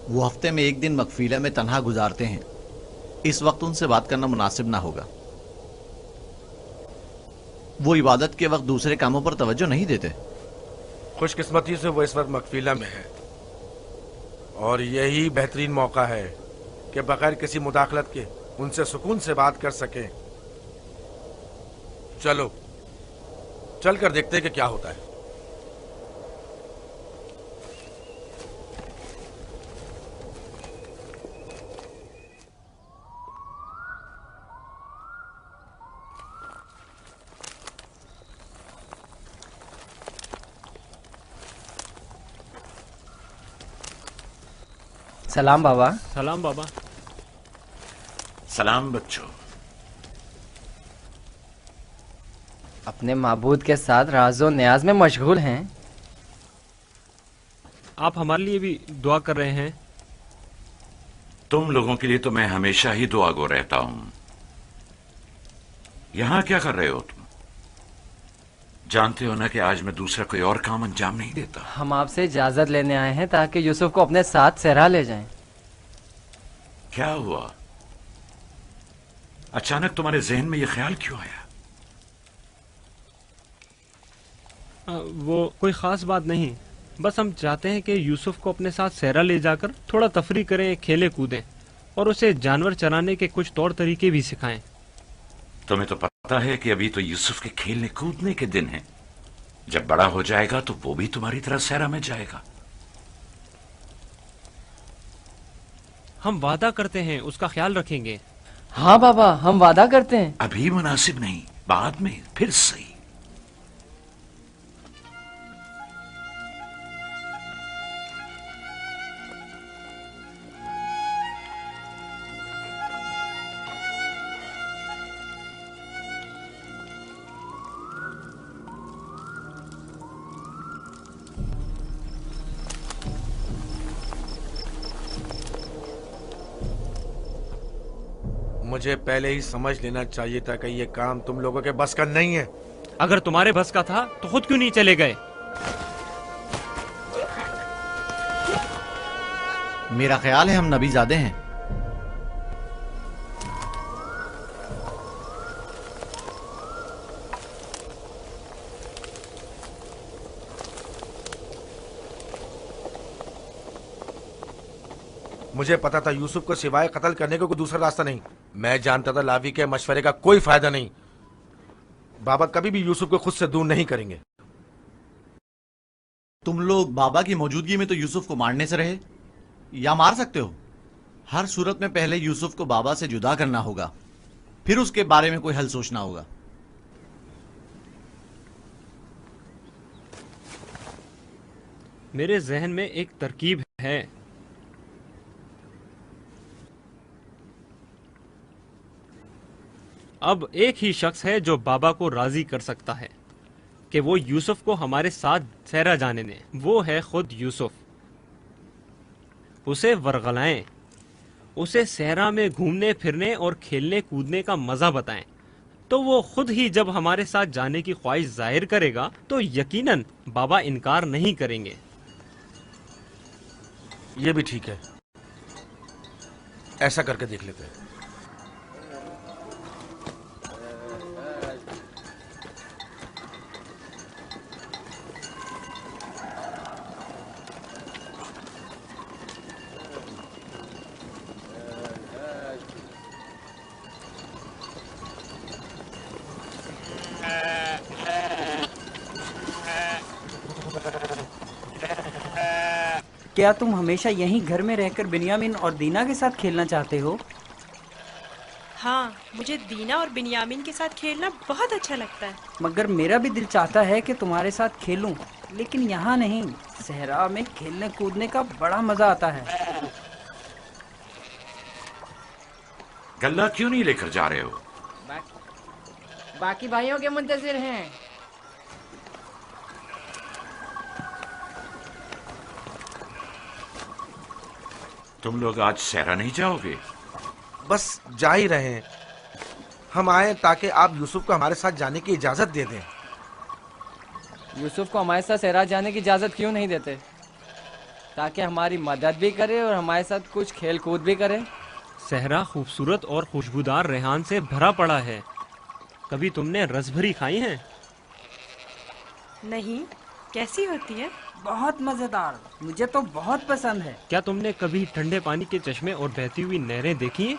वो हफ्ते में एक दिन मकफीला में तन्हा गुजारते हैं। इस वक्त उनसे बात करना मुनासिब ना होगा। वो इबादत के वक्त दूसरे कामों पर तवज्जो नहीं देते। खुशकिस्मती से वो इस वक्त मकफीला में है और यही बेहतरीन मौका है कि बगैर किसी मुदाखलत के उनसे सुकून से बात कर सकें। चलो चल कर देखते हैं कि क्या होता है। सलाम बाबा। सलाम बाबा। सलाम बच्चों। अपने माबूद के साथ राज़ो न्याज में मशगूल हैं। आप हमारे लिए भी दुआ कर रहे हैं। तुम लोगों के लिए तो मैं हमेशा ही दुआगो रहता हूं। यहां क्या कर रहे हो तुम? जानते हो ना कि आज मैं दूसरा कोई और काम अंजाम नहीं देता। हम आपसे इजाजत लेने आए हैं ताकि यूसुफ को अपने साथ सहरा ले जाएं। क्या हुआ? अचानक तुम्हारे जहन में यह ख्याल क्यों आया? वो कोई खास बात नहीं, बस हम चाहते हैं कि यूसुफ को अपने साथ सहरा ले जाकर थोड़ा तफरी करें, खेले कूदें और उसे जानवर चराने के कुछ तौर तरीके भी सिखाएं। तुम्हें तो पता है कि अभी तो यूसुफ के खेलने कूदने के दिन हैं। जब बड़ा हो जाएगा तो वो भी तुम्हारी तरह सहरा में जाएगा। हम वादा करते हैं उसका ख्याल रखेंगे। हाँ बाबा, हम वादा करते हैं। अभी मुनासिब नहीं, बाद में फिर सही। मुझे पहले ही समझ लेना चाहिए था कि ये काम तुम लोगों के बस का नहीं है। अगर तुम्हारे बस का था तो खुद क्यों नहीं चले गए? मेरा ख्याल है हम नबीजादे हैं। मुझे पता था यूसुफ को सिवाय कत्ल करने का कोई दूसरा रास्ता नहीं। मैं जानता था लावी के मशवरे का कोई फायदा नहीं। बाबा कभी भी यूसुफ को खुद से दूर नहीं करेंगे। तुम लोग बाबा की मौजूदगी में तो यूसुफ को मारने से रहे या मार सकते हो। हर सूरत में पहले यूसुफ को बाबा से जुदा करना होगा, फिर उसके बारे में कोई हल सोचना होगा। मेरे जहन में एक तरकीब है। अब एक ही शख्स है जो बाबा को राजी कर सकता है कि वो यूसुफ को हमारे साथ सहरा जाने दें। वो है खुद यूसुफ। उसे वरगलाएं, उसे सहरा में घूमने फिरने और खेलने कूदने का मजा बताएं, तो वो खुद ही जब हमारे साथ जाने की ख्वाहिश जाहिर करेगा तो यकीनन बाबा इनकार नहीं करेंगे। ये भी ठीक है, ऐसा करके देख लेते हैं। क्या तुम हमेशा यहीं घर में रहकर बिन्यामीन और दीना के साथ खेलना चाहते हो? हाँ, मुझे दीना और बिन्यामीन के साथ खेलना बहुत अच्छा लगता है। मगर मेरा भी दिल चाहता है कि तुम्हारे साथ खेलूं, लेकिन यहाँ नहीं। सहरा में खेलने कूदने का बड़ा मजा आता है। गल्ला क्यों नहीं लेकर जा रहे हो? बाकी भाइयों के मुंतजिर हैं। तुम लोग आज सहरा नहीं जाओगे? बस जा ही रहे हैं। हम आए ताकि आप यूसुफ को हमारे साथ जाने की इजाजत दे दें। यूसुफ को हमारे साथ सहरा जाने की इजाजत क्यों नहीं देते? ताकि हमारी मदद भी करे और हमारे साथ कुछ खेल कूद भी करे। सहरा खूबसूरत और खुशबूदार रेहान से भरा पड़ा है। कभी तुमने रसभरी खाई है? नहीं, कैसी होती है? बहुत मजेदार, मुझे तो बहुत पसंद है। क्या तुमने कभी ठंडे पानी के चश्मे और बहती हुई नहरें देखी हैं?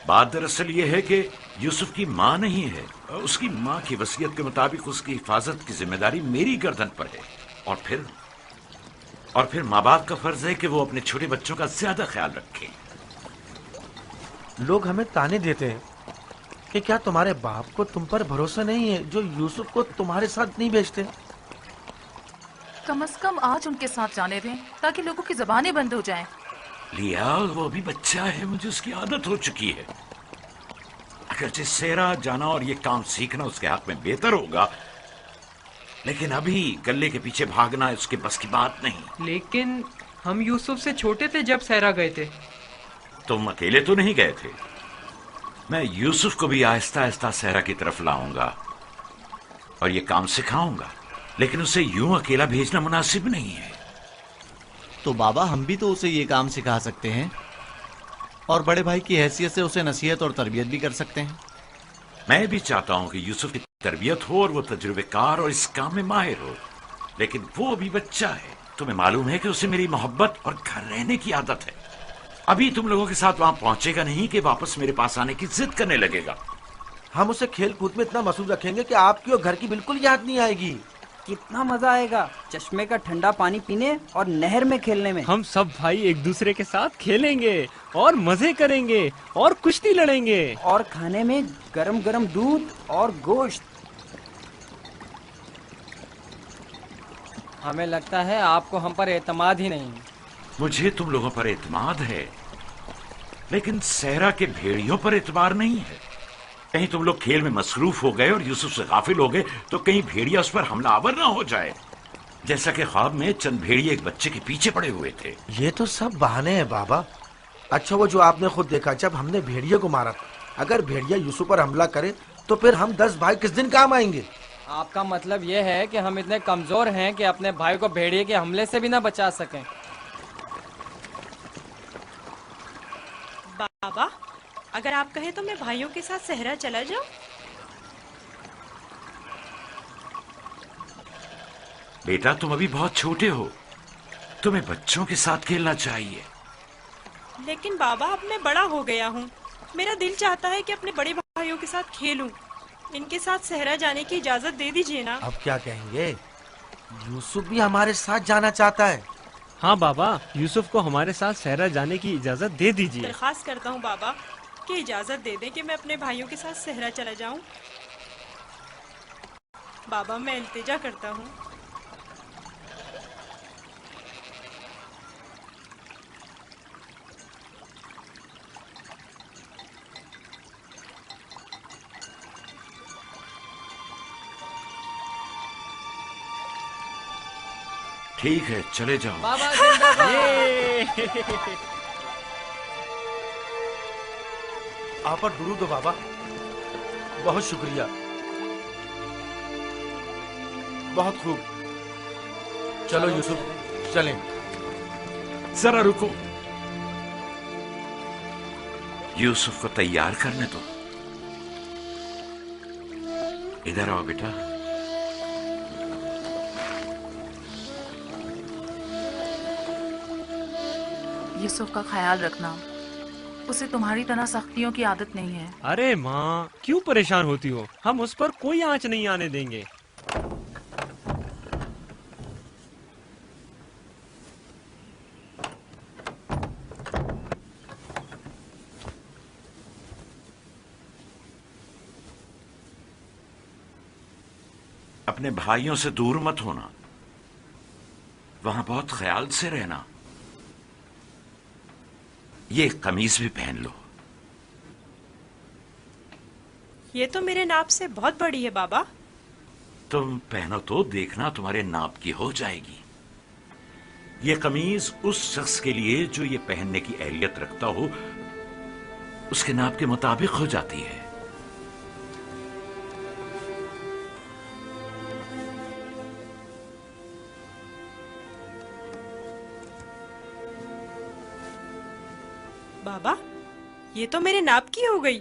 बात दरअसल ये है कि यूसुफ की माँ नहीं है। उसकी माँ की वसीयत के मुताबिक उसकी हिफाजत की जिम्मेदारी मेरी गर्दन पर है। और फिर माँ बाप का फर्ज है कि वो अपने छोटे बच्चों का ज्यादा ख्याल रखें। लोग हमें ताने देते हैं कि क्या तुम्हारे बाप को तुम पर भरोसा नहीं है जो यूसुफ को तुम्हारे साथ नहीं भेजते? कम से कम आज उनके साथ जाने दें ताकि लोगों की जबानें बंद हो जाएं। लिया, वो अभी बच्चा है, मुझे उसकी आदत हो चुकी है। अगरचे सेरा जाना और ये काम सीखना उसके हक में बेहतर होगा, लेकिन अभी गले के पीछे भागना उसके बस की बात नहीं। लेकिन हम यूसुफ से छोटे थे जब सहरा गए थे। तुम अकेले तो नहीं गए थे। मैं यूसुफ को भी आहिस्ता आहिस्ता सहरा की तरफ लाऊंगा और ये काम सिखाऊंगा, लेकिन उसे यूं अकेला भेजना मुनासिब नहीं है। तो बाबा, हम भी तो उसे ये काम सिखा सकते हैं और बड़े भाई की हैसियत से उसे नसीहत और तरबियत भी कर सकते हैं। मैं भी चाहता हूं कि यूसुफ की तरबियत हो और वो तजुर्बेकार और इस काम में माहिर हो, लेकिन वो अभी बच्चा है। तुम्हें मालूम है कि उसे मेरी मोहब्बत और घर रहने की आदत है। अभी तुम लोगों के साथ वहां पहुंचेगा नहीं कि वापस मेरे पास आने की जिद करने लगेगा। हम उसे खेल कूद में इतना मसरूफ रखेंगे कि आपकी और घर की बिल्कुल याद नहीं आएगी। कितना मजा आएगा चश्मे का ठंडा पानी पीने और नहर में खेलने में। हम सब भाई एक दूसरे के साथ खेलेंगे और मजे करेंगे और कुश्ती लड़ेंगे और खाने में गरम गरम दूध और गोश्त। हमें लगता है आपको हम पर एतमाद ही नहीं। मुझे तुम लोगों पर एतमाद है, लेकिन सहरा के भेड़ियों पर एतबार नहीं है। कहीं तुम लोग खेल में मसरूफ हो गए और यूसुफ से गाफिल हो गए तो कहीं भेड़िया उस पर हमलावर ना हो जाए, जैसा कि ख्वाब में चंद भेड़िए एक बच्चे के पीछे पड़े हुए थे। ये तो सब बहाने हैं बाबा। अच्छा, वो जो आपने खुद देखा जब हमने भेड़िए को मारा था, अगर भेड़िया यूसुफ पर हमला करे तो फिर हम 10 भाई किस दिन काम आएंगे? आपका मतलब ये है कि हम इतने कमजोर हैं कि अपने भाई को भेड़िए के हमले से भी ना बचा सकें। बाबा, अगर आप कहें तो मैं भाइयों के साथ सहरा चला जाऊं? बेटा, तुम अभी बहुत छोटे हो, तुम्हें बच्चों के साथ खेलना चाहिए। लेकिन बाबा, अब मैं बड़ा हो गया हूँ। मेरा दिल चाहता है कि अपने बड़े भाइयों के साथ खेलूं। इनके साथ सहरा जाने की इजाजत दे दीजिए ना। अब क्या कहेंगे? यूसुफ भी हमारे साथ जाना चाहता है। हाँ बाबा, यूसुफ को हमारे साथ सहरा जाने की इजाजत दे दीजिए। दरख्वास्त करता हूँ बाबा कि इजाजत दे दें कि मैं अपने भाइयों के साथ सहरा चला जाऊं। बाबा, मैं इल्तिजा करता हूँ। ठीक है, चले जाओ। बाबा जिंदाबाद। आप पर दुरूद हो बाबा, बहुत शुक्रिया, बहुत खूब। चलो यूसुफ, चलें। जरा रुको, यूसुफ को तैयार करने दो। इधर आओ बेटा। यूसुफ का ख्याल रखना, उसे तुम्हारी तरह सख्तियों की आदत नहीं है। अरे माँ, क्यों परेशान होती हो? हम उस पर कोई आंच नहीं आने देंगे। अपने भाइयों से दूर मत होना, वहां बहुत ख्याल से रहना। ये कमीज भी पहन लो। ये तो मेरे नाप से बहुत बड़ी है बाबा। तुम पहनो तो देखना तुम्हारे नाप की हो जाएगी। ये कमीज उस शख्स के लिए जो ये पहनने की अहलियत रखता हो, उसके नाप के मुताबिक हो जाती है। बाबा, ये तो मेरे नाप की हो गई।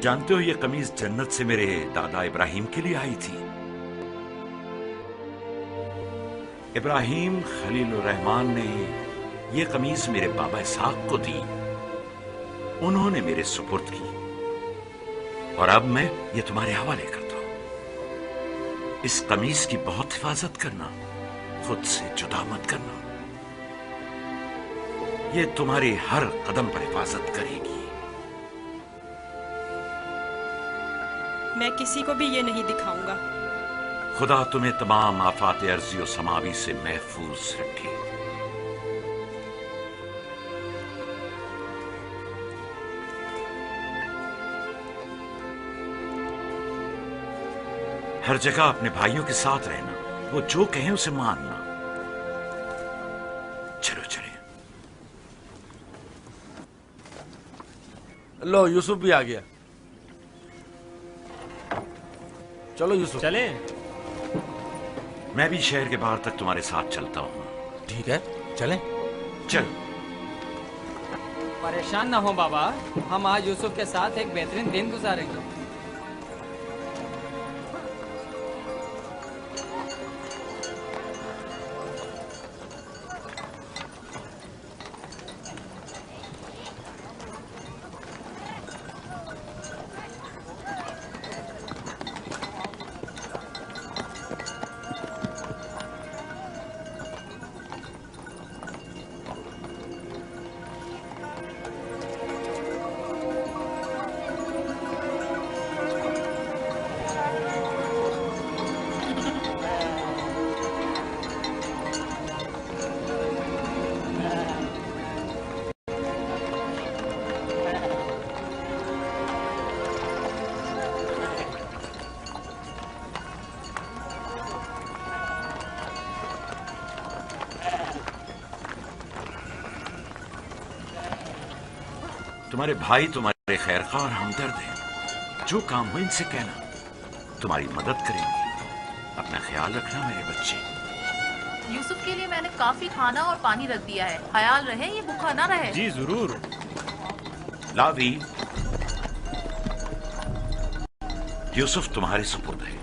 जानते हो ये कमीज जन्नत से मेरे दादा इब्राहिम के लिए आई थी। इब्राहिम खलीलुर रहमान ने ये कमीज मेरे बाबा इसहाक को दी, उन्होंने मेरे सुपुर्द की, और अब मैं ये तुम्हारे हवाले करता हूं। इस कमीज की बहुत हिफाजत करना, खुद से जुदा मत करना, ये तुम्हारी हर कदम पर हिफाजत करेगी। मैं किसी को भी ये नहीं दिखाऊंगा। खुदा तुम्हें तमाम आफात अर्जी और समावी से महफूज रखे। हर जगह अपने भाइयों के साथ रहना, वो जो कहें उसे मानना। चलो चले। लो यूसुफ भी आ गया। चलो यूसुफ। चले। मैं भी शहर के बाहर तक तुम्हारे साथ चलता हूँ। ठीक है, चलें। चल। परेशान ना हो बाबा, हम आज यूसुफ के साथ एक बेहतरीन दिन गुजारेंगे। तुम्हारे भाई तुम्हारे खैरखा और हमदर्द हैं। जो काम हो इनसे कहना, तुम्हारी मदद करेंगे। अपना ख्याल रखना मेरे बच्चे। यूसुफ के लिए मैंने काफी खाना और पानी रख दिया है, ख्याल रहे ये भूखा ना रहे। जी जरूर। लावी, यूसुफ तुम्हारे सुपुर्द है,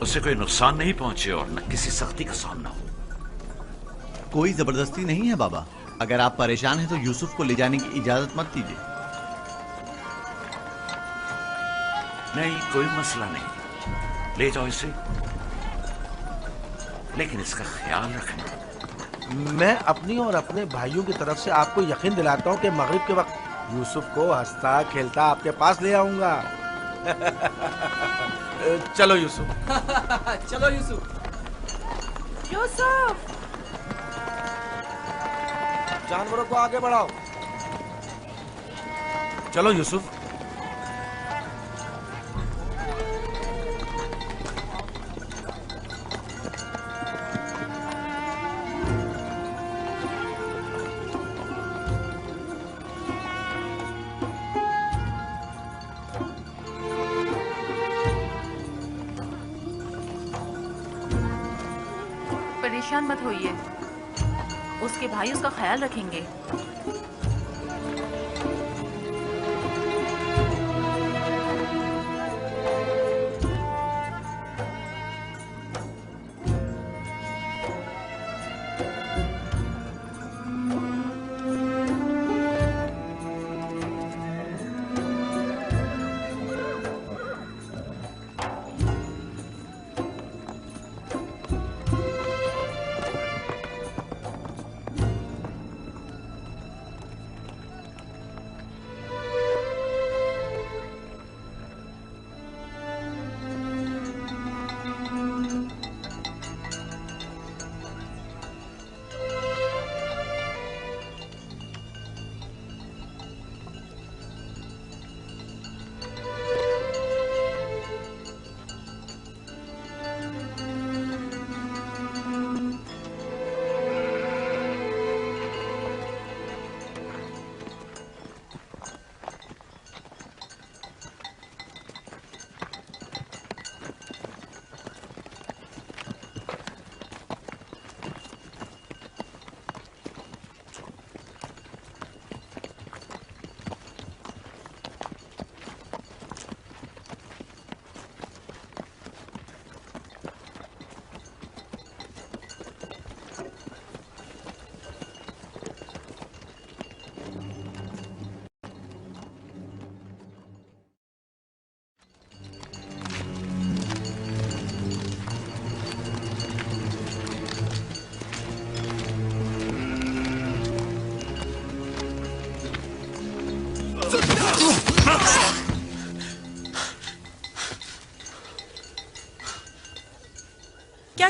उसे कोई नुकसान नहीं पहुंचे और न किसी सख्ती का सामना हो। कोई जबरदस्ती नहीं है बाबा। अगर आप परेशान हैं तो यूसुफ को ले जाने की इजाजत मत दीजिए। नहीं, कोई मसला नहीं, ले जाओ इसे, लेकिन इसका ख्याल रखना। मैं अपनी और अपने भाइयों की तरफ से आपको यकीन दिलाता हूँ कि मगरिब के वक्त यूसुफ को हंसता खेलता आपके पास ले आऊंगा। चलो यूसुफ। चलो यूसुफ। यूसुफ! जानवरों को आगे बढ़ाओ। चलो यूसुफ। परेशान मत होइए, उसके भाई उसका ख्याल रखेंगे।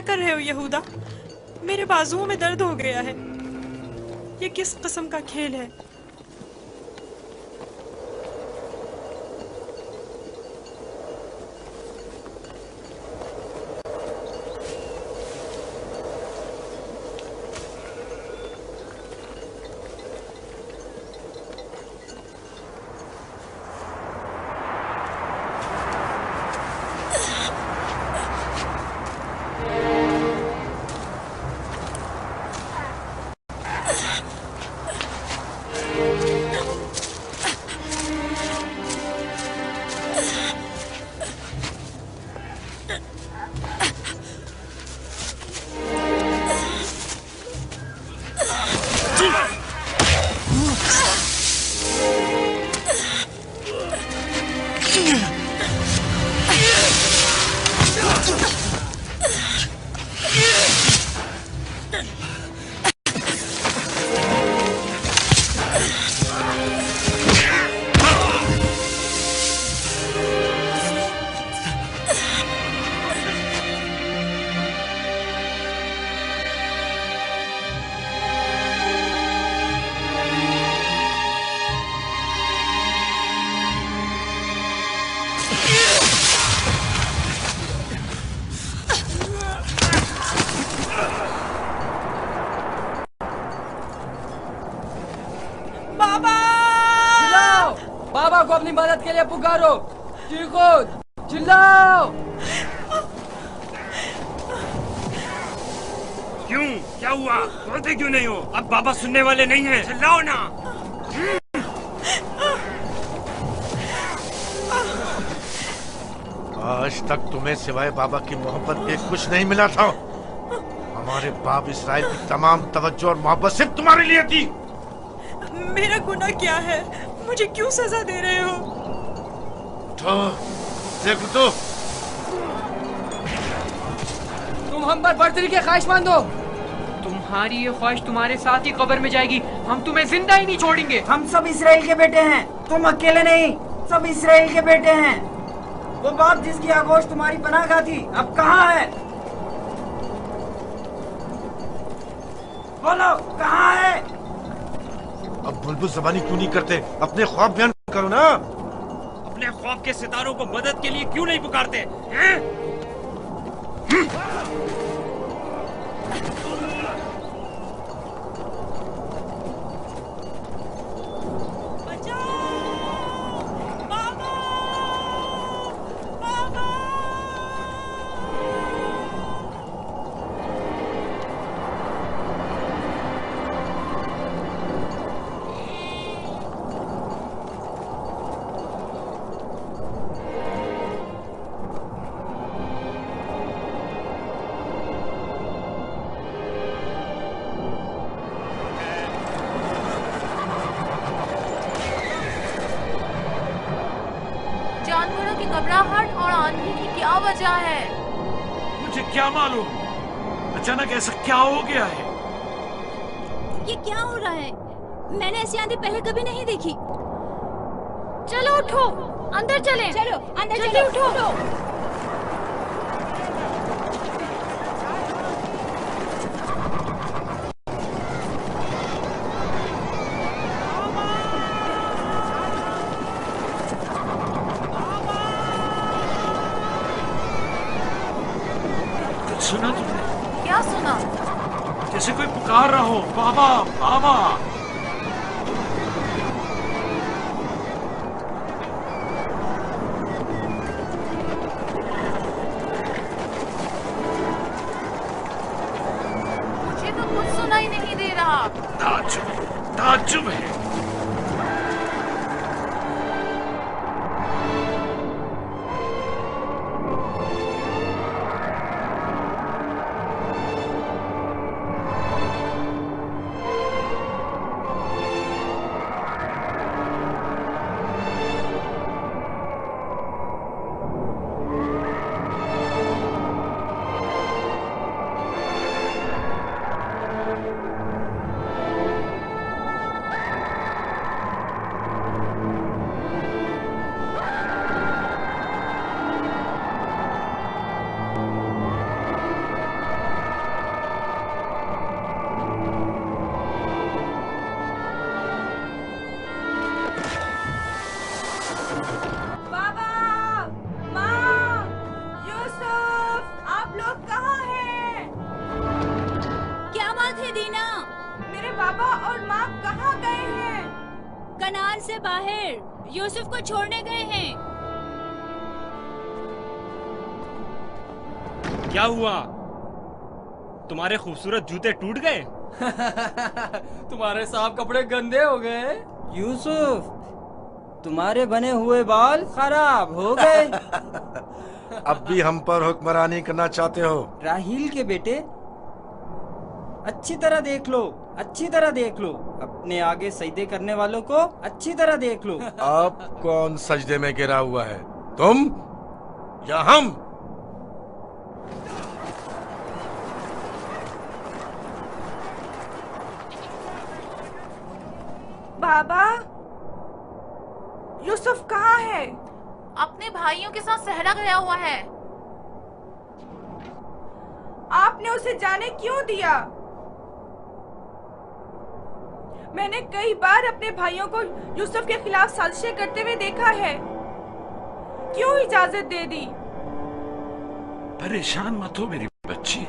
कर रहे हो यहूदा? मेरे बाजुओं में दर्द हो गया है। ये किस किस्म का खेल है? बाबा को अपनी मदद के लिए पुकारो। चीखो, चिल्लाओ। क्यों? क्या हुआ? बोलते क्यों नहीं हो? अब बाबा सुनने वाले नहीं हैं। चिल्लाओ ना। आज तक तुम्हें सिवाय बाबा की मोहब्बत के कुछ नहीं मिला था। हमारे बाप इसराइल की तमाम तवज्जो और मोहब्बत सिर्फ तुम्हारे लिए थी। मेरा गुनाह क्या है? मुझे क्यों सजा दे रहे हो? तो देखो तो तुम हम पर बर्तरी के ख्वाहिशमंद हो। तुम्हारी ये ख्वाहिश तुम्हारे साथ ही कब्र में जाएगी। हम तुम्हें जिंदा ही नहीं छोड़ेंगे। हम सब इसराइल के बेटे हैं, तुम अकेले नहीं, सब इसराइल के बेटे हैं। वो बाप जिसकी आगोश तुम्हारी पनाह थी, अब कहाँ है? बोलो, कहाँ है? अब बुलबुल ज़बानी क्यों नहीं करते? अपने ख्वाब बयान करो ना। अपने ख्वाब के सितारों को मदद के लिए क्यों नहीं पुकारते हैं? जानवरों की घबराहट और आंधी की क्या वजह है? मुझे क्या मालूम, अचानक ऐसा क्या हो गया है? ये क्या हो रहा है? मैंने ऐसी आंधी पहले कभी नहीं देखी। चलो उठो, अंदर चलें। चलो अंदर चलो, उठो। सुना तुमने? क्या सुना? जैसे कोई पुकार रहा हो, बाबा बाबा। मुझे तो कुछ सुनाई नहीं दे रहा। ताज्जुब है। मदीना, मेरे बाबा और माँ कहाँ गए हैं? कनाल से बाहर यूसुफ को छोड़ने गए हैं। क्या हुआ? तुम्हारे खूबसूरत जूते टूट गए? तुम्हारे साफ कपड़े गंदे हो गए। यूसुफ, तुम्हारे बने हुए बाल खराब हो गए। अब भी हम पर हुक्मरानी करना चाहते हो? राहील के बेटे, अच्छी तरह देख लो, अच्छी तरह देख लो। अपने आगे सजदे करने वालों को अच्छी तरह देख लो। अब कौन सजदे में गिरा हुआ है, तुम या हम? बाबा, यूसुफ कहाँ है? अपने भाइयों के साथ सहरा गया हुआ है। आपने उसे जाने क्यों दिया? मैंने कई बार अपने भाइयों को यूसुफ के खिलाफ साजिशें करते हुए देखा है। क्यों इजाजत दे दी? परेशान मत हो मेरी बच्ची,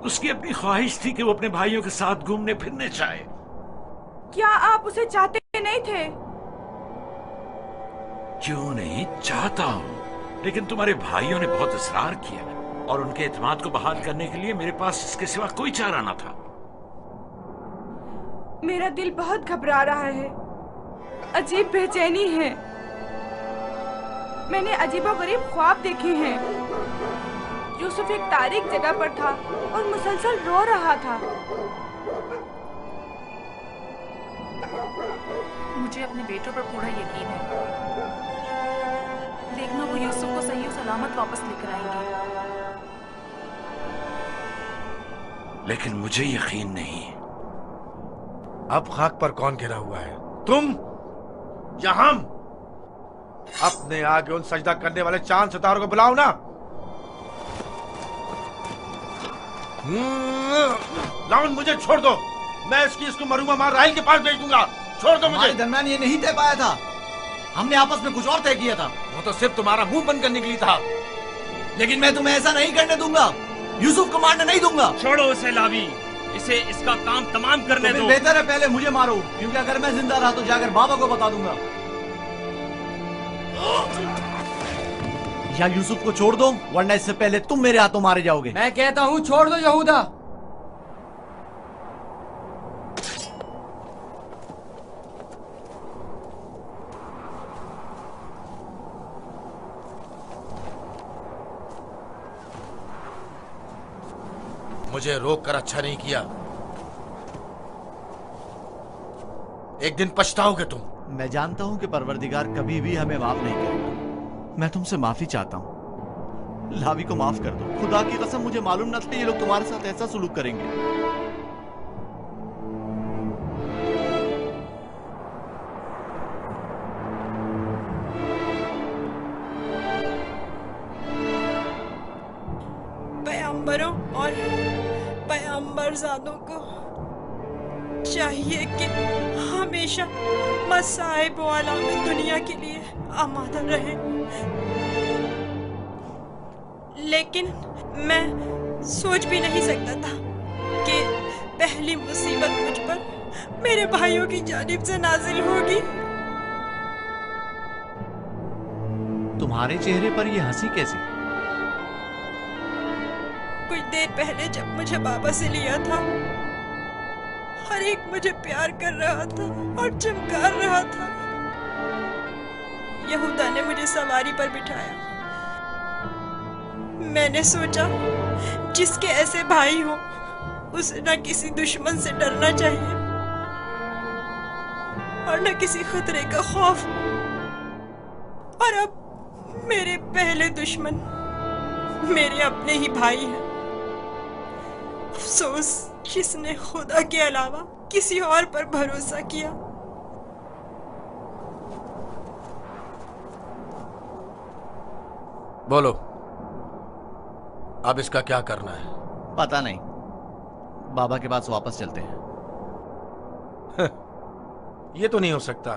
उसकी अपनी ख्वाहिश थी कि वो अपने भाइयों के साथ घूमने फिरने चाहे। क्या आप उसे चाहते नहीं थे? क्यों नहीं, चाहता हूँ, लेकिन तुम्हारे भाइयों ने बहुत इसरार किया और उनके एतमाद को बहाल करने के लिए मेरे पास इसके सिवा कोई चारा न था। मेरा दिल बहुत घबरा रहा है, अजीब बेचैनी है। मैंने अजीबोगरीब ख्वाब देखे हैं। यूसुफ एक तारीक जगह पर था और मुसलसल रो रहा था। मुझे अपने बेटों पर पूरा यकीन है। देखना, वो यूसुफ को सही और सलामत वापस लेकर आएंगे। लेकिन मुझे यकीन नहीं। अब खाक पर कौन गिरा हुआ है, तुम या हम? अपने आगे उन सजदा करने वाले चांद सितारों को बुलाओ ना। लाउन, मुझे छोड़ दो। मैं इसको मरूंगा मार राहिल के पास भेज दूंगा। छोड़ दो मुझे। दरमियान ये नहीं तय पाया था, हमने आपस में कुछ और तय किया था। वो तो सिर्फ तुम्हारा मुंह बंद करने के लिए था। लेकिन मैं तुम्हें ऐसा नहीं करने दूंगा, यूसुफ को मारने नहीं दूंगा। छोड़ो उसे लावी, इसे इसका काम तमाम करने दो। बेहतर है पहले मुझे मारो, क्योंकि अगर मैं जिंदा रहा तो जाकर बाबा को बता दूंगा। या यूसुफ को छोड़ दो, वरना इससे पहले तुम मेरे हाथों मारे जाओगे। मैं कहता हूँ छोड़ दो यहूदा। मुझे रोक कर अच्छा नहीं किया। एक दिन पछताओगे तुम। मैं जानता हूं कि परवरदिगार कभी भी हमें माफ नहीं करेगा। मैं तुमसे माफी चाहता हूं, लावी को माफ कर दो। खुदा की कसम, मुझे मालूम न था ये लोग तुम्हारे साथ ऐसा सुलूक करेंगे। पैगंबरों और पैगंबरजादों को चाहिए कि हमेशा मसाइब वाला में दुनिया के लिए आमादा रहे। लेकिन मैं सोच भी नहीं सकता था कि पहली मुसीबत मुझ पर मेरे भाइयों की जानिब से नाजिल होगी। तुम्हारे चेहरे पर ये हंसी कैसी? कुछ देर पहले जब मुझे बाबा से लिया था, हर एक मुझे प्यार कर रहा था और चमकार रहा था। यहूदा ने मुझे सवारी पर बिठाया। मैंने सोचा जिसके ऐसे भाई हो उसे न किसी दुश्मन से डरना चाहिए और न किसी खतरे का खौफ। और अब मेरे पहले दुश्मन मेरे अपने ही भाई हैं। अफसोस जिसने खुदा के अलावा किसी और पर भरोसा किया। बोलो, अब इसका क्या करना है? पता नहीं, बाबा के पास वापस चलते हैं। ये तो नहीं हो सकता।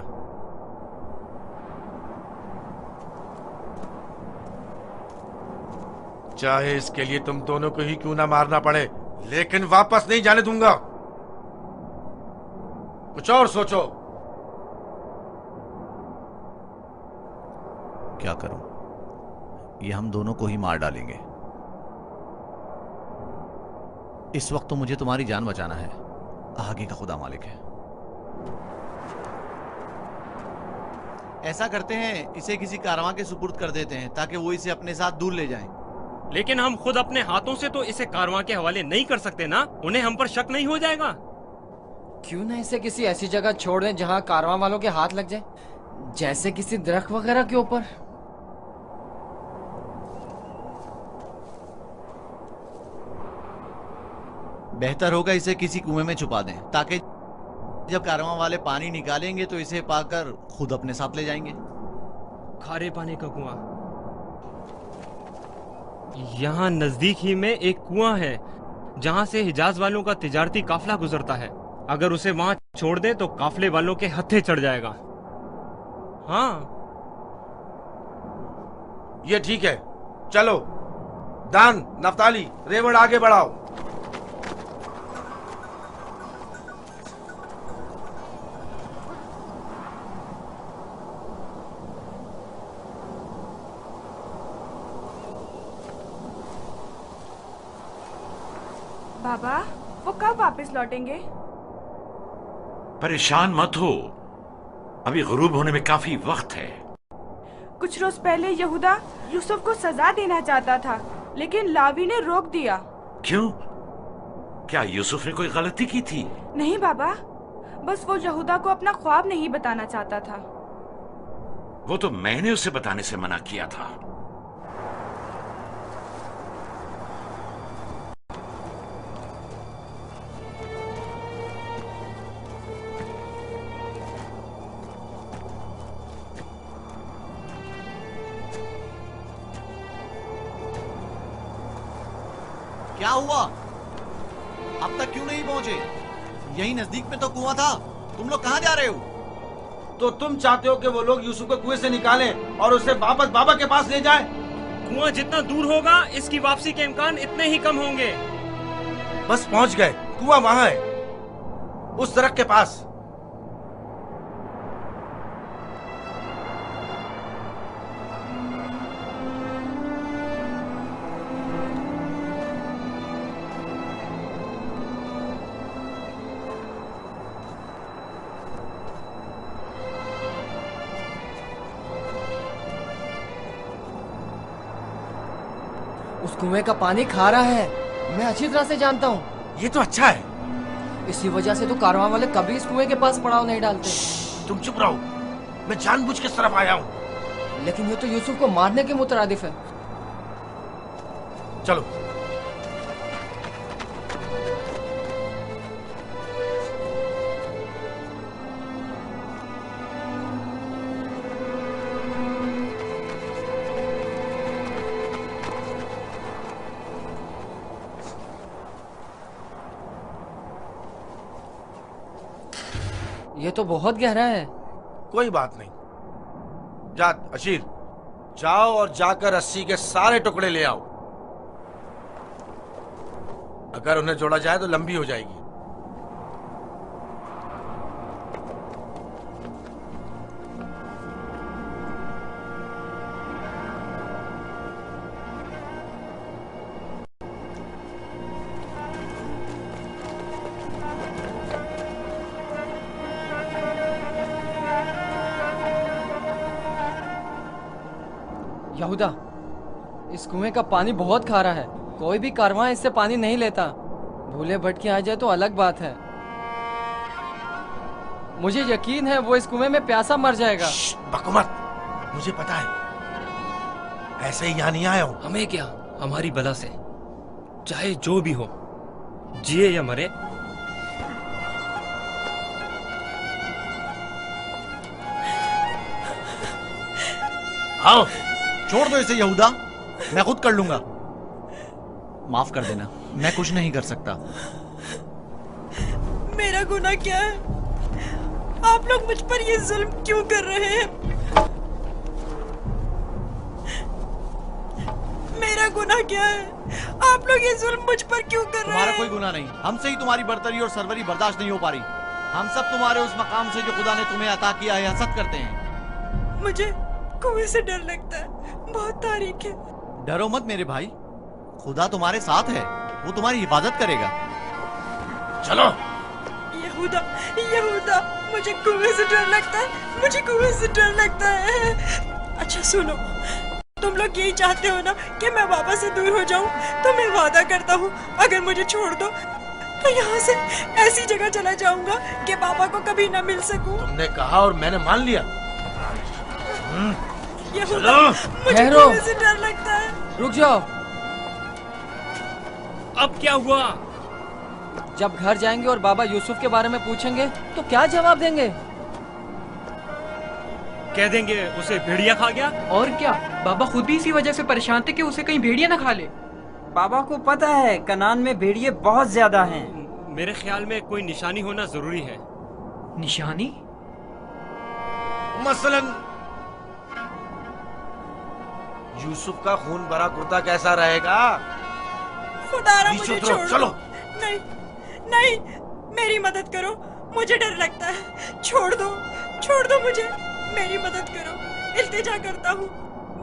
चाहे इसके लिए तुम दोनों को ही क्यों ना मारना पड़े, लेकिन वापस नहीं जाने दूंगा। कुछ और सोचो। क्या करूं? ये हम दोनों को ही मार डालेंगे। इस वक्त तो मुझे तुम्हारी जान बचाना है, आगे का खुदा मालिक है। ऐसा करते हैं, इसे किसी कारवां के सुपुर्द कर देते हैं ताकि वो इसे अपने साथ दूर ले जाएं। लेकिन हम खुद अपने हाथों से तो इसे कारवां के हवाले नहीं कर सकते ना, उन्हें हम पर शक नहीं हो जाएगा? क्यों ना इसे किसी ऐसी जगह छोड़ दें जहां कारवां वालों के हाथ लग जाए, जैसे किसी दरख्त वगैरह के ऊपर। बेहतर होगा इसे किसी कुएं में छुपा दें ताकि जब कारवां वाले पानी निकालेंगे तो इसे पाकर खुद अपने साथ ले जाएंगे। खारे पानी का कुआं। यहाँ नजदीक ही में एक कुआं है जहाँ से हिजाज वालों का तिजारती काफिला गुजरता है। अगर उसे वहाँ छोड़ दे तो काफिले वालों के हत्थे चढ़ जाएगा। हाँ, ये ठीक है, चलो। दान, नफ्ताली, रेवड़ आगे बढ़ाओ। बाबा, वो कब वापस लौटेंगे? परेशान मत हो, अभी गुरूब होने में काफी वक्त है। कुछ रोज पहले यहूदा यूसुफ को सजा देना चाहता था, लेकिन लावी ने रोक दिया। क्यों? क्या यूसुफ ने कोई गलती की थी? नहीं बाबा, बस वो यहूदा को अपना ख्वाब नहीं बताना चाहता था। वो तो मैंने उसे बताने से मना किया था। क्या हुआ? अब तक क्यों नहीं पहुंचे? यही नजदीक में तो कुआं था। तुम लोग कहां जा रहे हो? तो तुम चाहते हो कि वो लोग यूसुफ को कुएं से निकालें और उसे वापस बाबा के पास ले जाएं? कुआं जितना दूर होगा इसकी वापसी के इम्कान इतने ही कम होंगे। बस पहुंच गए, कुआं वहां है, उस दरख्त के पास। उस कुएं का पानी खारा है, मैं अच्छी तरह से जानता हूँ। ये तो अच्छा है। इसी वजह से तो कारवां वाले कभी इस कुएं के पास पड़ाव नहीं डालते। तुम चुप रहो, मैं जानबूझ के इस तरफ आया हूँ। लेकिन ये तो यूसुफ को मारने के मुतरादिफ है। चलो। ये तो बहुत गहरा है। कोई बात नहीं। जा अशीर, जाओ और जाकर रस्सी के सारे टुकड़े ले आओ। अगर उन्हें जोड़ा जाए तो लंबी हो जाएगी। यहूदा, इस कुएं का पानी बहुत खारा है, कोई भी कारवां इससे पानी नहीं लेता। भूले भटके आ जाए तो अलग बात है। मुझे यकीन है वो इस कुएं में प्यासा मर जाएगा। बको मत, मुझे पता है। ऐसे ही यहाँ नहीं आया हूँ। हमें क्या, हमारी बला से चाहे जो भी हो, जिए या मरे, आओ। छोड़ दो इसे यहूदा, मैं खुद कर लूंगा। माफ कर देना, मैं कुछ नहीं कर सकता। मेरा गुनाह क्या है? आप लोग मुझ पर ये जुल्म क्यों कर रहे हैं? मेरा गुनाह क्या है? आप लोग ये जुल्म मुझ पर क्यों कर रहे हैं? तुम्हारा कोई गुनाह नहीं, हमसे ही तुम्हारी बर्तरी और सरवरी बर्दाश्त नहीं हो पा रही। हम सब तुम्हारे उस मकाम से जो खुदा ने तुम्हें अता किया है हसद करते हैं। मुझे कुएं से डर लगता है, बहुत तारीख है। डरो मत मेरे भाई, खुदा तुम्हारे साथ है, वो तुम्हारी हिफाजत करेगा। चलो। यहूदा, यहूदा, मुझे कुएं से डर लगता है, मुझे कुएं से डर लगता है। अच्छा सुनो, तुम लोग यही चाहते हो ना कि मैं बाबा से दूर हो जाऊं? तो मैं वादा करता हूँ अगर मुझे छोड़ दो तो यहाँ से ऐसी जगह चला जाऊंगा कि बाबा को कभी न मिल सकूं। तुमने कहा और मैंने मान लिया। यहूदा, मुझे कुएं से डर लगता है। रुक जाओ। अब क्या हुआ? जब घर जाएंगे और बाबा यूसुफ के बारे में पूछेंगे तो क्या जवाब देंगे? कह देंगे उसे भेड़िया खा गया। और क्या, बाबा खुद भी इसी वजह से परेशान थे कि उसे कहीं भेड़िया ना खा ले। बाबा को पता है कनान में भेड़िए बहुत ज्यादा हैं। मेरे ख्याल में कोई निशानी होना जरूरी है। निशानी? मसलन यूसुफ का खून भरा कुर्ता कैसा रहेगा? खुदारा मुझे छोड़ चलो। नहीं, नहीं, मेरी मदद करो, मुझे डर लगता है। छोड़ दो मुझे, मेरी मदद करो, इल्तिजा करता हूँ,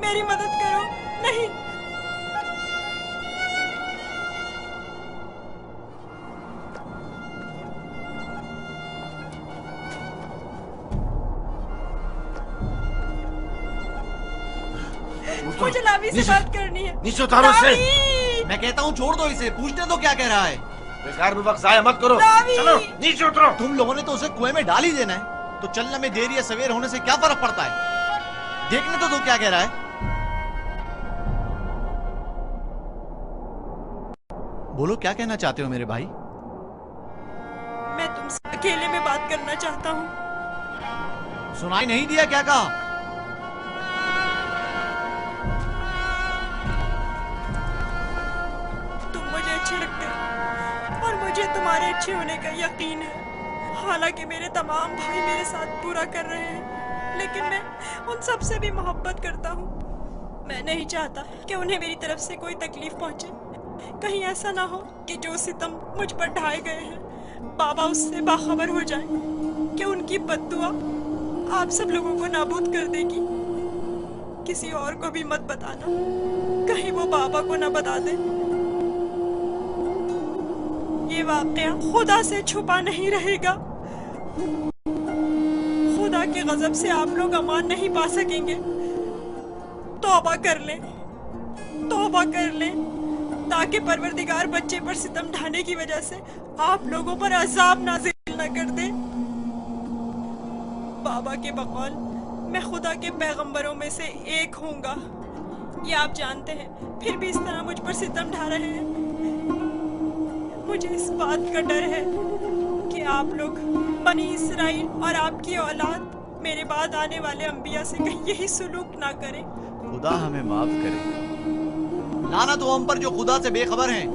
मेरी मदद करो। नहीं। मुझे लावी से बात करनी है। नीचे उतारो इसे। मैं कहता हूँ छोड़ दो इसे, पूछने दो क्या कह रहा है। बेकार में वक्त जाया मत करो। चलो नीचे उतरो। तुम लोगों ने तो उसे कुएं में डाल ही देना है, तो चलने में देर या सवेर होने से क्या फर्क पड़ता है? देखने तो दो क्या कह रहा है। बोलो क्या कहना चाहते हो मेरे भाई? मैं तुमसे अकेले में बात करना चाहता हूँ। सुनाई नहीं दिया क्या कहा? अच्छे लगते हैं और मुझे तुम्हारे अच्छे होने का यकीन है। हालांकि मेरे तमाम भाई मेरे साथ पूरा कर रहे हैं, लेकिन मैं उन सब से भी मोहब्बत करता हूँ। मैं नहीं चाहता कि उन्हें मेरी तरफ से कोई तकलीफ पहुंचे। कहीं ऐसा ना हो कि जो सितम मुझ पर ढाए गए हैं बाबा उससे बाखबर हो जाए कि उनकी बद्दुआ आप सब लोगों को नाबूद कर देगी। किसी और को भी मत बताना, कहीं वो बाबा को ना बता दे। ये वाकया खुदा से छुपा नहीं रहेगा। खुदा के गजब से आप लोग अमान नहीं पा सकेंगे। तौबा कर लें, तौबा कर लें, ताकि परवरदिगार बच्चे पर सितम ढाने की वजह से आप लोगों पर अजाब नाज़िल न कर दे। बाबा के बकौल मैं खुदा के पैगंबरों में से एक होऊंगा, ये आप जानते हैं, फिर भी इस तरह मुझ पर सितम ढा रहे हैं। मुझे इस बात का डर है कि आप लोग बनी इसराइल और आपकी औलाद मेरे बाद आने वाले अंबिया से कहीं यही सुलूक ना करें। खुदा हमें माफ करे। लानत हो हम पर जो खुदा से बेखबर हैं।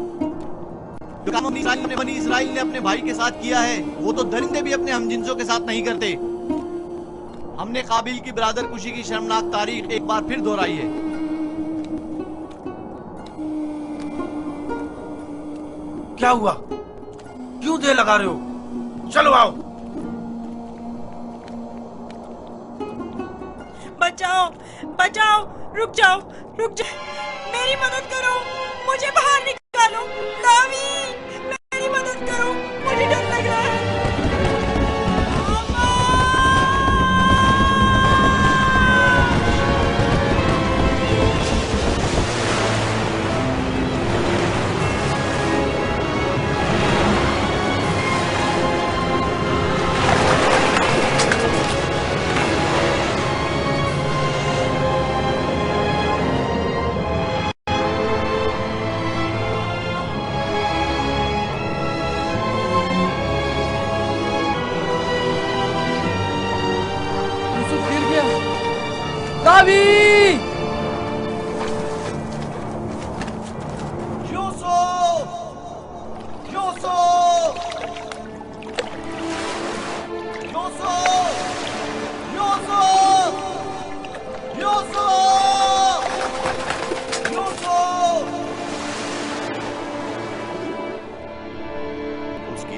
जो काम बनी इसराइल ने अपने भाई के साथ किया है वो तो दरिंदे भी अपने हमजिंसों के साथ नहीं करते। हमने काबिल की बरादर कुशी की शर्मनाक तारीख एक बार फिर दोहराई है। क्या हुआ? क्यों देर लगा रहे हो? चलो आओ। बचाओ, बचाओ, रुक जाओ, रुक जाओ, मेरी मदद करो, मुझे बाहर निकालो। लावी, मेरी मदद करो, मुझे डर लग रहा है।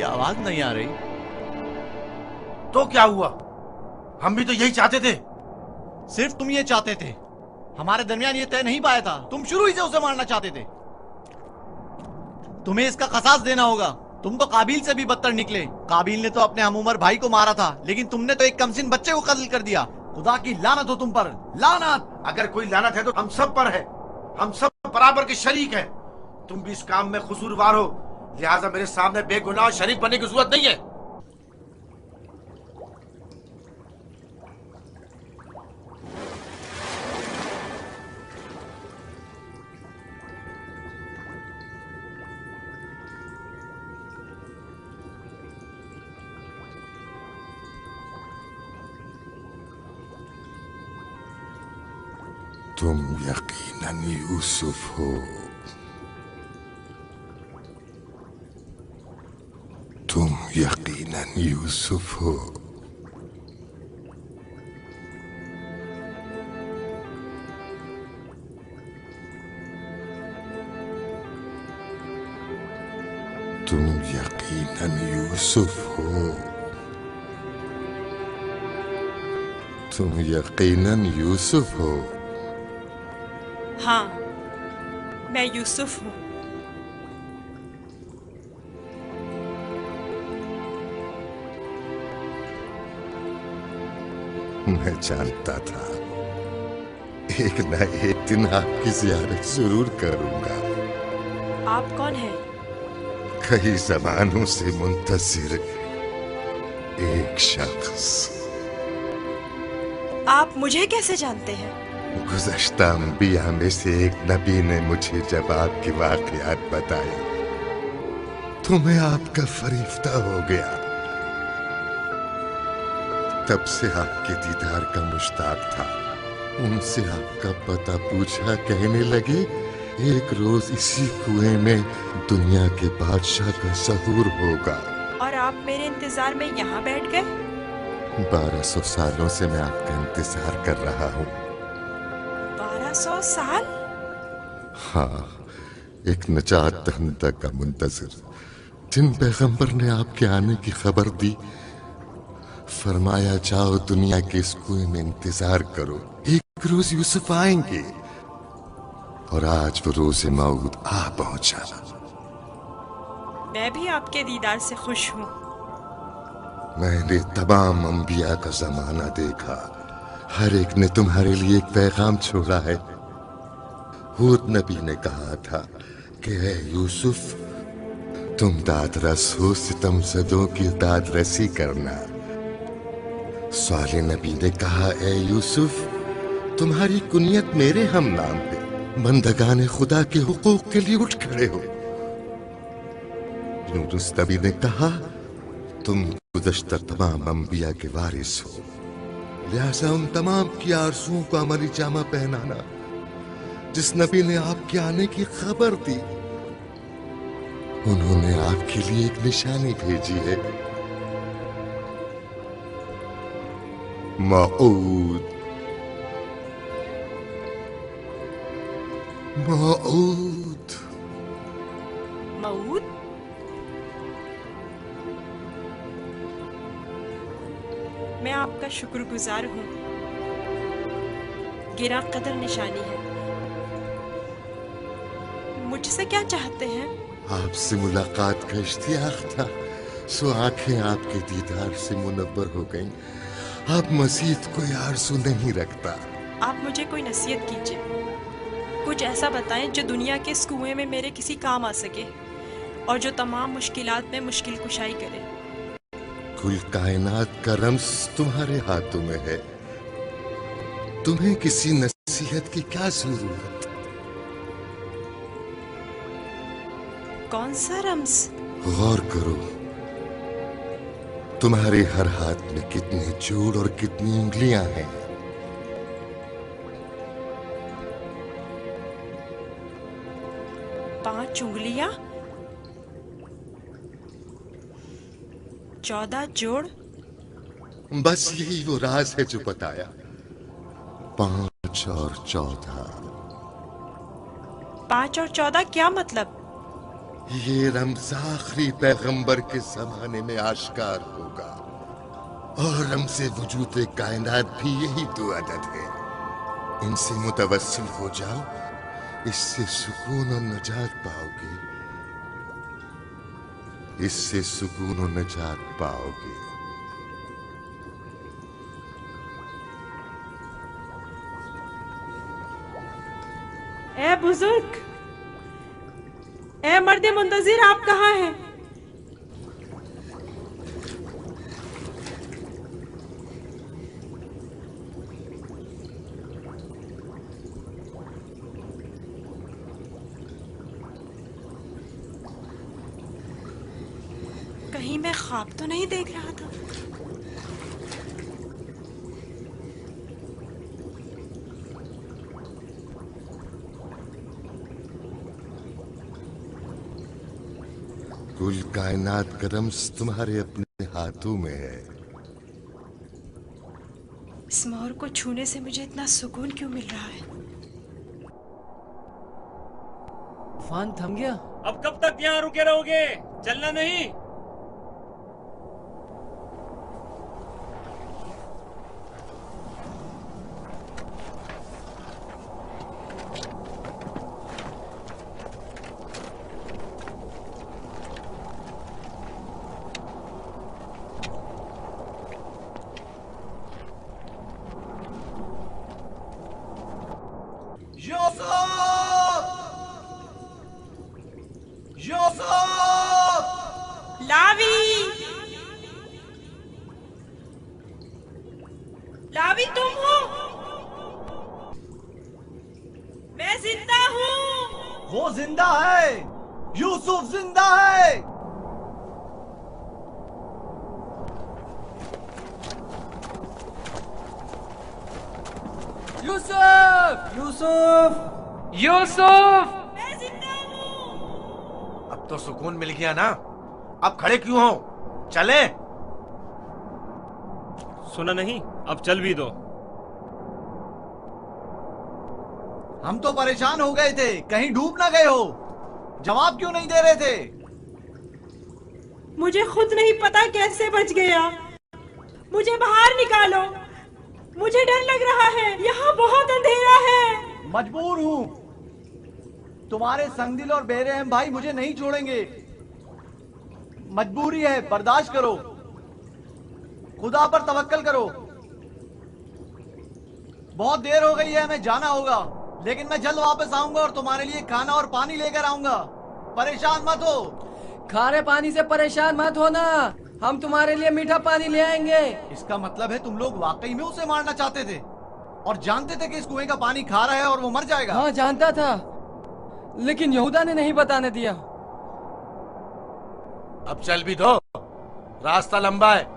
आवाज नहीं आ रही। तो क्या हुआ? हम भी तो यही चाहते थे। सिर्फ तुम ये चाहते थे, हमारे दरमियान ये तय नहीं पाया था। तुम शुरू ही से उसे मारना चाहते थे। तुम्हें इसका कसास देना होगा। तुम तो काबिल से भी बदतर निकले। काबिल ने तो अपने हम उम्र भाई को मारा था, लेकिन तुमने तो एक कमसिन बच्चे को कत्ल कर दिया। खुदा की लानत हो तुम पर, लानत। अगर कोई लानत है तो हम सब पर है। हम सब बराबर के शरीक हैं। तुम भी इस काम में कसूरवार हो, लिहाजा मेरे सामने बेगुनाह शरीक बनने की जरूरत नहीं है। तुम यकीनन यूसुफ हो। तुम यकीनन यूसुफ हो। तुम यकीनन यूसुफ हो। तुम यकीनन यूसुफ हो। हाँ, मैं यूसुफ हूँ। मैं जानता था एक न एक दिन आपकी ज़ियारत जरूर करूंगा। आप कौन हैं? कई ज़मानों से मुंतज़िर एक शख्स। आप मुझे कैसे जानते हैं? गुज़श्ता अंबिया में से एक नबी ने मुझे जब आपके वाक़यात बताए तो मैं आपका फरिश्ता हो गया। तब से आपके दीदार का मुश्ताक था। उनसे आपका पता पूछा, कहने लगे एक रोज इसी कुएं में दुनिया के बादशाह का ज़हूर होगा। और आप मेरे इंतजार में यहाँ बैठ गए? 1200 सालों से मैं आपका इंतजार कर रहा हूँ। 1200 साल? हाँ, एक नजात दहिंदा का मुंतज़िर, जिन पैगंबर ने आपके आने की खबर दी, फरमाया जाओ दुनिया के इस कुएं में इंतजार करो, एक रोज यूसुफ आएंगे। और आज वो रोज़े मौऊद आ पहुंचा। मैं भी आपके दीदार से खुश हूँ। मैंने तमाम अंबिया का जमाना देखा, हर एक ने तुम्हारे लिए एक पैगाम छोड़ा है। हूद नबी ने कहा था कि है यूसुफ, तुम दादरस हो, सितमज़दों की दादरसी करना। साले नबी ने कहा, ए यूसुफ, तुम्हारी कुनियत मेरे हम नाम है, बंदगाने खुदा के हुकूक के लिए उठ खड़े हो। यूनुस नबी ने कहा, तुम गुज़श्ता तमाम अंबिया के वारिस हो, लिहाजा उन तमाम की आरज़ुओं को अमली जामा पहनाना। जिस नबी ने आपके आने की खबर दी, उन्होंने आपके लिए एक निशानी भेजी है, मऊद। मऊद। मऊद? मैं आपका शुक्रगुजार हूँ। गिरा कदर निशानी है। मुझसे क्या चाहते हैं? आपसे मुलाकात का इश्तियाक था, सो आंखें आपके दीदार से मुनव्वर हो गईं। आप मज़ीद कोई आरज़ू नहीं रखता। आप मुझे कोई नसीहत कीजिए, कुछ ऐसा बताएं जो दुनिया के इस कुएं में मेरे किसी काम आ सके और जो तमाम मुश्किलात में मुश्किल कुशाई करे। कुल कायनात का रम्स तुम्हारे हाथों में है, तुम्हें किसी नसीहत की क्या जरूरत? कौन सा रम्स? गौर करो, तुम्हारे हर हाथ में कितने जोड़ और कितनी उंगलियां हैं। 5 उंगलियां, 14 जोड़। बस यही वो राज है जो बताया, 5 और 14। 5 और 14 क्या मतलब? ये रम्ज़ आखिरी पैगंबर के जमाने में आश्कार होगा। और हमसे वजूद कायनात भी यही तो आदत है। इनसे मुतवस्सिल हो जाओ, इससे सुकून और नजात पाओगे, इससे सुकून और नजात पाओगे। ए बुजुर्ग, ए मर्द मुंतजिर, आप कहाँ हैं? कहीं मैं ख्वाब तो नहीं देख रहा था? कुल कायनात का रम्स तुम्हारे अपने हाथों में है। इस मोर को छूने से मुझे इतना सुकून क्यों मिल रहा है? तूफान थम गया। अब कब तक यहाँ रुके रहोगे? चलना नहीं? लावी, तुम हो? मैं जिंदा हूँ। वो जिंदा है, यूसुफ जिंदा है। यूसुफ! यूसुफ! यूसुफ! मैं जिंदा हूँ। अब तो सुकून मिल गया ना? अब खड़े क्यों हो? चले। सुना नहीं? अब चल भी दो। हम तो परेशान हो गए थे, कहीं डूब ना गए हो। जवाब क्यों नहीं दे रहे थे? मुझे खुद नहीं पता कैसे बच गया। मुझे बाहर निकालो, मुझे डर लग रहा है, यहाँ बहुत अंधेरा है। मजबूर हूँ। तुम्हारे संगदिल और बेरहम भाई मुझे नहीं छोड़ेंगे। मजबूरी है, बर्दाश्त करो। खुदा पर तवक्कल करो। बहुत देर हो गई है, हमें जाना होगा, लेकिन मैं जल्द वापस आऊंगा और तुम्हारे लिए खाना और पानी लेकर आऊंगा। परेशान मत हो। खारे पानी से परेशान मत होना, हम तुम्हारे लिए मीठा पानी ले आएंगे। इसका मतलब है तुम लोग वाकई में उसे मारना चाहते थे और जानते थे कि इस कुएं का पानी खारा है और वो मर जाएगा। हाँ, जानता था, लेकिन यहूदा ने नहीं बताने दिया। अब चल भी दो, रास्ता लंबा है।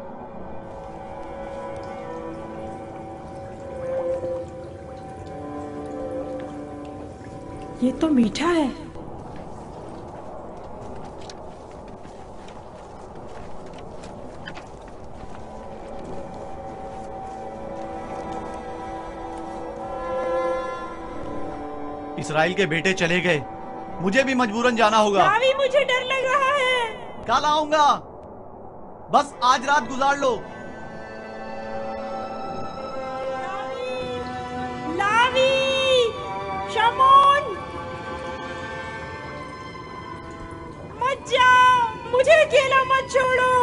ये तो मीठा है। इसराइल के बेटे चले गए, मुझे भी मजबूरन जाना होगा। लावी, मुझे डर लग रहा है। कल आऊंगा, बस आज रात गुजार लो। लावी, शमोन, मत जाओ, मुझे अकेला मत छोड़ो।